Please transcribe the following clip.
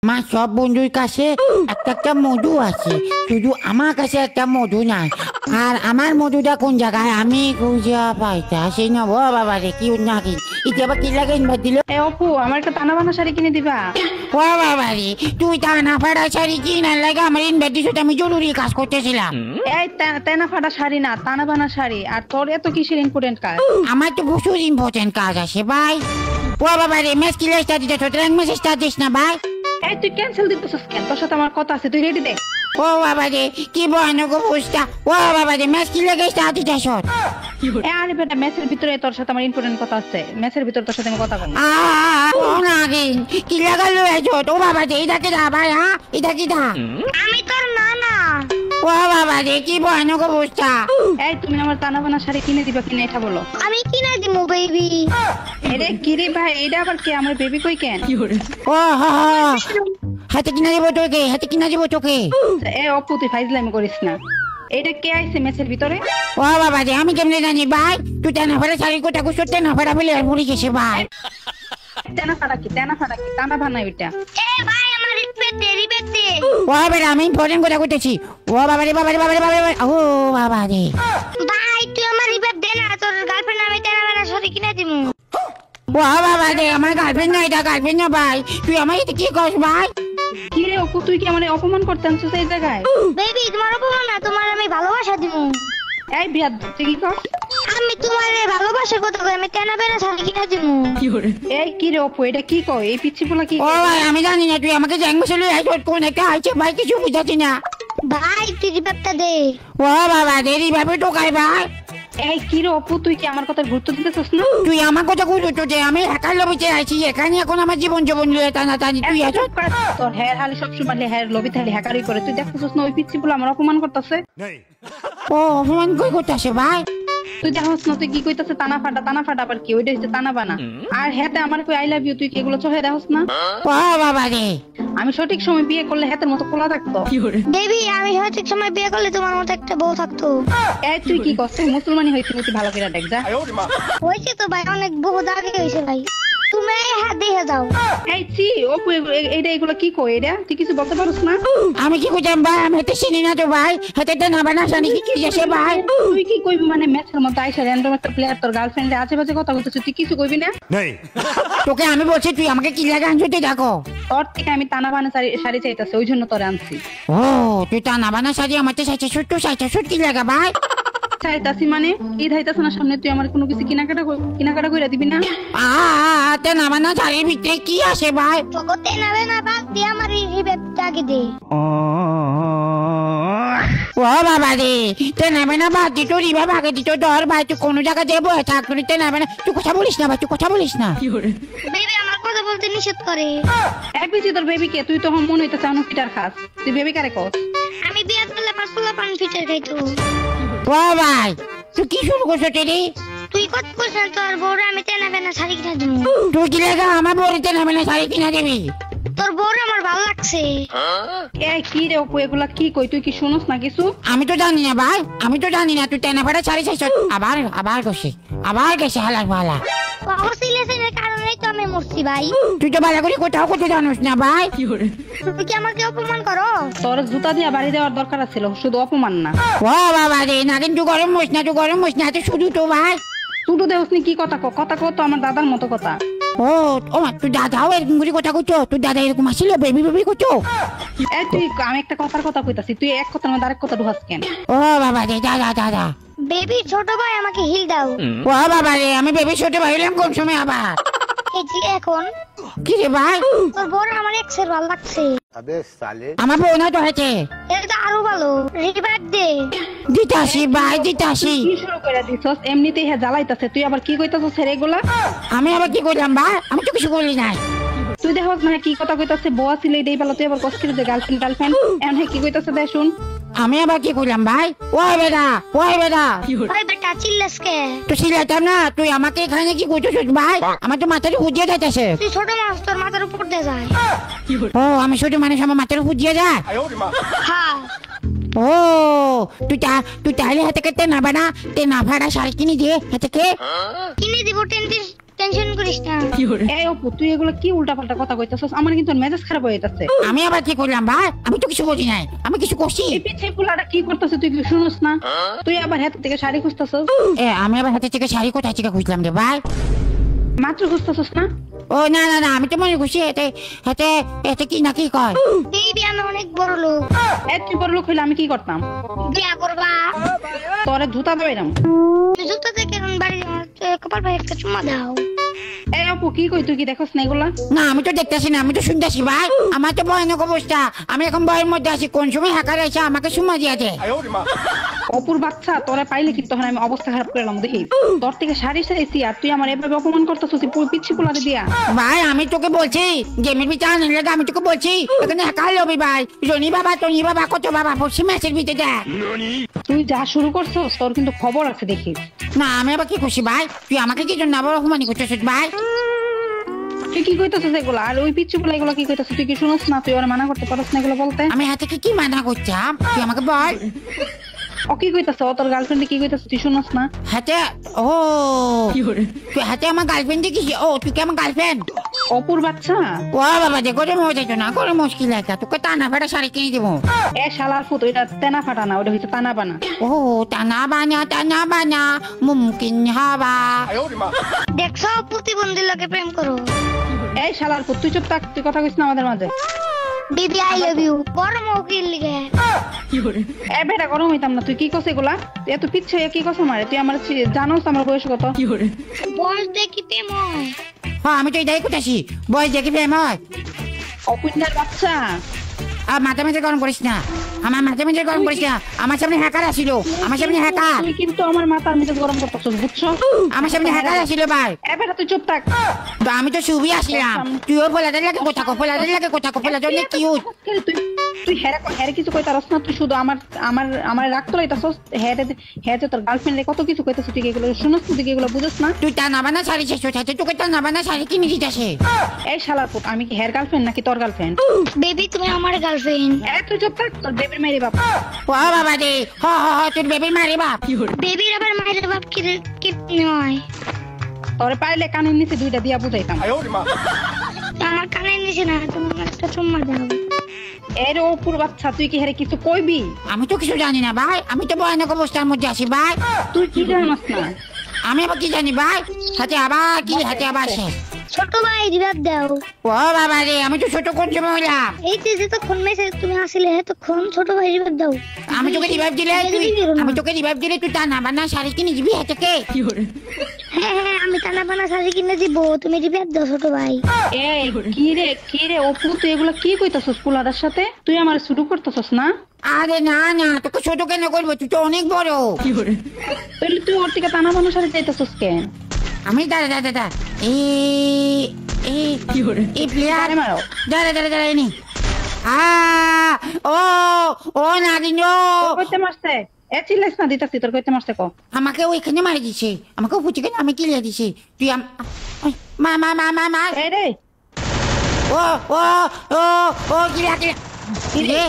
আমার সব বন্ধুর কাছে একটা একটা মধু আছে, শুধু আমার কাছে একটা মধু নাই। আর আমার মধুটা কোন জায়গায় আমি খুঁজে পাইতাছি না। ও বাবা রে, কি নাকি এটা আবার কি লাগে ইনভাইট দিল? এ অপু, আমার একটা টানা বানা শাড়ি কিনে দিবা? ও বাবা রে, তুই টানা ফাটা শাড়ি কিনার লাগে আমার ইনভাইট দিছ? আমি জরুরি কাজ করতেছিলাম। এই টানা ফাটা শাড়ি না, টানা বানা শাড়ি। আর তোর এত কিসের ইম্পর্টেন্ট কাজ? আমার তো প্রচুর ইম্পর্টেন্ট কাজ আছে ভাই। ও বাবা রে, মেস কি লেস্টা দিতে তোর মেসেজটা দিস না ভাই। এই তুই ক্যান্সেল দিতেছিস কেন? তোর সাথে আমার কথা আছে, তুই রেডি দে। ও বাবা রে, কি ভয়ানক অবস্থা। ও বাবা রে, মেস কি লেগে দিতে সর। এ আরে বেটা, ম্যাচের ভিতরে তোর সাথে আমার ইম্পর্টেন্ট কথা আছে। ম্যাচের ভিতরে তোর সাথে আমি কথা বলবো। কি লাগালো ও বাবা রে, এটা কি দা ভাই? হ্যাঁ, এটা কি দা? আমি তোর নানা। ও বাবা রে, কি ভয়ানক অবস্থা। এই তুমি আমার টানা বানা শাড়ি কিনে দিবা কিনা এটা বলো। আমি কিনে দিমু বেবি। এরে কিরে ভাই, এটা আবার কে? আমার বেবি কই কেন? ও হা হাতে কিনা দিব তোকে, হাতে কিনা দিব তোকে। এ অপু, তুই ফাইজলামি করিস না। এটা কে আইছে ম্যাচের ভিতরে? ও বাবা রে, আমি কেমনে জানি ভাই? তুই টানা ফাটা শাড়ি কোটা কুসতে না ফাটা বলে আর পড়ে গেছে ভাই। টানা ফাটা কি টানা বানা ওইটা? এ ভাই, আমার রিপেট দে। ও বাবা রে, আমি ইম্পর্টেন্ট কথা কইতেছি। ও বাবা রে, বাবা রে, বাবা রে, বাবা রে, ও বাবা রে। ভাই তুই আমার রিপেট দে না, তোর গার্লফ্রেন্ড আমি টানা বানা শাড়ি কিনে দিমু। ও বাবা রে, আমার গার্লফ্রেন্ড না, এটা গার্লফ্রেন্ড না ভাই। তুই আমার এটা কি কস ভাই? কি রে অপু, তুই কি আমার অপমান করতে আনছিস এই জায়গায়? বেবি, তোমার অপমান না, তোমার আমি ভালোবাসা দিমু। এই বিয়াদ, তুই কি কর? আমি তোমার ভালোবাসার কথা কই, আমি টানা বানা শাড়ি কিনে দিমু। এই কি রে অপু, এটা কি কয়? এই পিচ্ছি পোলা কি ও ভাই, আমি জানি না, তুই আমাকে জ্যাং বসে লই আইছ কোন একটা আইছে ভাই, কিছু বুঝাচ্ছি না। ভাই তুই রিপেটটা দে। ও বাবা রে, এইভাবে টোকাই ভাই। এই কি রে অপু, তুই কি আমার কথা গুরুত্ব দিতেছিস না? তুই আমার কথা কইছো যে আমি একার লবিতে আইছি, এখানে এখন আমার জীবন লয়ে টানা টানি তুই আছো। তোর হেয়ার হালি সবসময় হেয়ার লবি থালি হ্যাকারি করে, তুই দেখতেছিস না ওই পিচ্ছি পোলা আমার অপমান করতেছে? ও অপমান কই করতেছে ভাই? তুই দেখছ না তুই কি কইতাছে? টানা ফাটা আবার কি? ওইটা হচ্ছে টানা বানা। আর হেতে আমার কই আই লাভ ইউ, তুই কি এগুলো চোখে দেখছ না? ও বাবা রে, আমি সঠিক সময় বিয়ে করলে হেতের মতো খোলা থাকতো। বেবি, আমি সঠিক সময় বিয়ে করলে তোমার মতো একটা বউ থাকতো। এই তুই কি করছিস? মুসলমানি হইছিস তুই, ভালো করে দেখ যা। হয়েছে তো ভাই, অনেক বহুত আগে হয়েছে ভাই। তুমি হাত দিয়ে যাও। এই চি অপু, এইটা এগুলো কি কই? এটা তুই কিছু বলতে পারছ না? আমি কি কইতাম ভাই? আমি তো চিনি না তো ভাই, হাতে না বানা জানি কি যাচ্ছে ভাই। তুই কি কইবি মানে ম্যাচের মতো আইসা র্যান্ডম একটা প্লেয়ার তোর গার্লফ্রেন্ডে আছে বাজে কথা বলতেছিস, তুই কিছু কইবি না? তোকে আমি বলছি তুই আমাকে কি লাগা আনছো তুই দেখো। তোর থেকে আমি টানা বানা শাড়ি চাইতাছি, ওই জন্য তোরে আনছি। ও তুই টানা বানা শাড়ি আমার চাইছে শুট কি লাগা ভাই? চাইতাছি মানে ঈদ হইতাছে না সামনে, তুই আমার কোনো কিছু কিনাকাটা কইরা দিবি না? টানা বানা শাড়ির ভিতরে কি আছে ভাই? জগতে নাবে না বাদ দিয়ে আমার রিপেটটা আগে দে। ও বাবা রে, টানা বানা বাদ দিত রিভাব আগে দিত ধর ভাই। তুই কোনো জায়গা দেবো থাক, তুই টানা বানা তুই কথা বলিস না ভাই, তুই কথা বলিস না। বেবি আমার কথা বলতে নিষেধ করে। এক পিছি তোর বেবি কে? তুই তো মনে হইতাছে অনেক ফিটার খাস। তুই বেবি কারে কস? আমি বিয়ে করলে পাঁচতলা পান ফিটার খাইতো। ও ভাই, তুই কি শুরু করছো টেরি? তুই কত করছিস তোর বউরে আমি টানা বানা শাড়ি কিনে দিমু। তুই কি লাগা আমার বড় টানা বানা শাড়ি কিনা দিবি? তোর বউরে আমার ভালো লাগছে। এই কি রে অপু, এগুলা কি কই? তুই কি শুনস না কিছু? আমি তো জানি না ভাই, আমি তো জানি না। তুই টানা ফাটা শাড়ি চাইছ, আবার গেছে হালার ভালা। অবসিলেশনের কারণেই তো আমি মরছি ভাই। তুই তো ভালো করে কোথাও করতে জানিস না ভাই। তুই কি আমাকে অপমান করো? তোর জুতা দিয়া বাড়ি দেওয়ার দরকার ছিল, শুধু অপমান না। ও বাবা রে, না কিন্তু গরম মস না, তুই গরম মস না তুই শুধু তো ভাই। শুধু দেহসনি কি কথা তো আমার দাদার মতো কথা। ও মা, তুই দাদাও এরকম করে কথা কইছো? তুই দাদা এরকম আসিল বেবি করছো? এই তুই, আমি একটা কথা কইতাছি, তুই এক কথার মধ্যে আরেক কথা ঢুকাস কেন? ও বাবা রে, দাদা। বেবি ছোট ভাই, আমাকে হিল দাও। ও বাবা রে, আমি বেবি ছোট ভাইলাম কোন সময় আবার? এই যে এখন কি রে ভাই? তোর বউরে আমার এক্সের ভালো লাগছে। আমার বউ না তো হয়েছে। এটা আরো ভালো, রিভাইভ দে। দিতাসি ভাই, দিতাসি। কি শুরু করে দিছস? এমনিতেই হ্যাঁ জ্বালাইতাছে, তুই আবার কি কইতাছস এগুলা? আমি আবার কি করলাম ভাই? আমি তো কিছু বলি নাই। তুই দেখস না কি কথা কইতাছে? বউ ছিল এটাই ভালো, তুই আবার কষ্ট করে গার্লফ্রেন্ড এখন কি কইতাছে দেখ শুন। আমি আবার কি করলাম ভাই? ওই বেটা ওই বেটা চিল্লাস কে? তুই সিলাইতাম না, তুই আমাকে এখানে কি করতেছিস ভাই? আমার তো মাথাটা হুজিয়ে যাইতেছে। তুই ছোট মানুষ, তোর মাথার উপর দিয়ে যায়। ও আমি ছোট মানুষ, আমার মাথার হুজিয়ে যায়? হ্যাঁ। ও তুই তাহলে হাতে কেটে না বানা, তে না ভাড়া শাড়ি কিনে দিয়ে হাতে কে কিনে দিব 10 টেনশন করিস না। এই অপু তুই এগুলো কি উল্টাপাল্টা কথা কইতাছস? আমার কিন্তু মেজাজ খারাপ হয়ে যাচ্ছে। আমি আবার কি করলাম ভাই? আমি তো কিছু বলি নাই, আমি কিছু করছি? এই পিছে পোলাটা কি করতেছে তুই কি শুনস না? তুই আবার হাত থেকে শাড়ি খুঁজতেছস? আমি আবার হাতে থেকে শাড়ি কোথায় থেকে খুঁজলাম রে ভাই? মাত্র খুঁজতেছস না? ও না না না, আমি তো মনে করছি এতে এতে এতে কি না কি কয়। বেবি আমি অনেক বড় লোক। তুই বড় লোক হইলে আমি কি করতাম? বিয়া করবা? তোরে জুতা দেবাইরাম। তুমি জুতো থেকে এখন বাড়ি কপাল ভাই একটা চুম্মা দাও। এই অপু কি কই তুই কি দেখছস না এগুলা? না আমি তো দেখতেছি না, আমি তো শুনতেছি ভাই। আমার তো ভয়ানক অবস্থা, আমি এখন ভয়ের মধ্যে আছি। কোন সময় হ্যাকার এসে আমাকে সুমা দিয়ে দেয়। অপুর বাচ্চা তোরা পাইলে কি তখন আমি অবস্থা খারাপ করলাম দেখি। তোর থেকে শাড়ি সাইছি আর তুই আমার এভাবে অপমান করতেছস পিচ্ছি পোলারে দিয়া। ভাই আমি তোকে বলছি গেমের ভিতরে আনলে আমি তোকে বলছি এখানে হ্যাকার লবি ভাই। রনি বাবা টনি বাবা কত বাবা পড়ছি ম্যাচের ভিতরে দেখ। তুই যা শুরু করছস তোর কিন্তু খবর আছে দেখিস। না আমি আবার কি খুশি ভাই? তুই আমাকে কি জন্য আবার অপমানি করতেছিস ভাই? তুই কি কইতাছিস এগুলা? আর ওই পিচ্ছি পোলা এগুলা কি কইতাছিস? তুই কি শুনস না? তুই ওরা মানা করতে পারছ না এগুলো বলতে? আমি হাতে কি মানা করতাম তুই আমাকে বল। ও কি কইতাছ? ও তোর গার্লফ্রেন্ড কি কইতাছ তুই শুনস না? হাতে ও তুই হাতে আমার গার্লফ্রেন্ড দেখিস? ও তুই কি আমার গার্লফ্রেন্ড? অপুর বাচ্চা ও বাবা দেখো রে মজা তো না করে মুশকিল একটা তোকে টানা ফাটা শাড়ি কিনে দেবো। এ শালার ফুট ওইটা তেনা ফাটা না, ওটা হইছে তানা বানা। ও টানা বানা মুমকিন হবা। দেখছো প্রতিবন্ধীর লোকে প্রেম করো। এই শালার ফুট তুই চুপ থাক, তুই কথা কইছ না আমাদের মাঝে। Baby I love you. বড় মৌকির লিগে। এ বেটা গরম হইতাম না, তুই কি কস এগুলা? এত পিচ্ছে কি কস মারে? তুই আমার জানোস আমার বয়স কত? বয়স দেখি প্রেম হয়। হ্যাঁ আমি তো এটাই করতেছি, বয়স দেখি প্রেম হয়। অপুন্যার বাচ্চা আর মাথা মেঝে গরম করিস না, আমার মাথা মেঝে গরম করিস না। আমার সামনে হ্যাকার আসিল, আমার সামনে হ্যাকার। তুই কিন্তু আমার মাথার মেজাজ গরম করতেছস বুঝছো? আমার সামনে হ্যাকার আসিল ভাই। এ বেটা তুই চুপ থাক। তো আমি তো শুভি আসলাম, তুইও ফোলাদের লাগে কোথা কো ফোলাদের লাগে কোথা কো ফোলাদের নিয়ে কিউট। তুই তুই হেরে কিছু কইতারস না, তুই শুধু আমার আমার আমার রাগ তোলাইতাছস। হেরে তোর গার্লফ্রেন্ডে কত কিছু কইতাছ, তুই কি এগুলো শুনস? তুই কি এগুলো বুঝছ না? তুই টানা বানা শাড়ি শেষ হচ্ছে, তোকে টানা বানা শাড়ি কিনে দিতেছে। এই শালার পুত আমি কি হের গার্লফ্রেন্ড নাকি তোর গার্লফ্রেন্ড? বেবি তুমি আমার গার্লফ্রেন্ড। তুই চুপ থাক, তোর বেবির মেরে বাপ। ও বাবা রে তোর বেবির মারে বাপ। বেবির আবার মায়ের বাপ কি নয়? তোরে পাইলে কানের নিচে দুইটা দিয়া বুঝাইতাম। আমার কানে নিচে না, তুমি আমার একটা চুম্মা দাও। এর অপুর বাচ্চা তুই কি হেরে কিছু কইবি? আমি তো কিছু জানি না ভাই, আমি তো ভয়ানক অবস্থার মধ্যে আছি ভাই। তুই কি জানাস না? আমি আবার কি জানি ভাই? হাতে আবার কি হাতে আবার শেষ। ছোট ভাই রিভাব দাও। ও বাবা রে আমি তো ছোট কোন সময় হইলাম? এই যে যতক্ষণ মেসেজ তুমি আসলে তখন ছোট ভাই রিভাব দাও। আমি তোকে রিভাইভ দিলে আমি তোকে রিভাইভ দিলে তুই টানা বানা শাড়ি কিনে দিবি হাতে কে? হ্যাঁ হ্যাঁ আমি টানা বানা শাড়ি কিনে দিব, তুমি রিভাব দাও ছোট ভাই। এই কি রে অপু তুই এগুলা কি কইতাছস পোলাটার সাথে? তুই আমার শুরু করতেছস না? আরে না না তোকে ছোট কেন করবো, তুই তো অনেক বড়। তাহলে তুই ওর থেকে টানা বানা শাড়ি চাইতাছস কেন? আমি দাঁড়া এই প্লেয়ার মারো। দাঁড়া এনে ও নাগিন কইতে মারছে? চিল্লাইস না, দিতাছি তোর কইতে মারছে ক। আমাকে ওইখানে মারি দিছে, আমাকে ফুচি কেন আমি কিলিয়ে দিছে। তুই মা মা মা মা মা এই রে ও ও ও ও কিলা কি রে?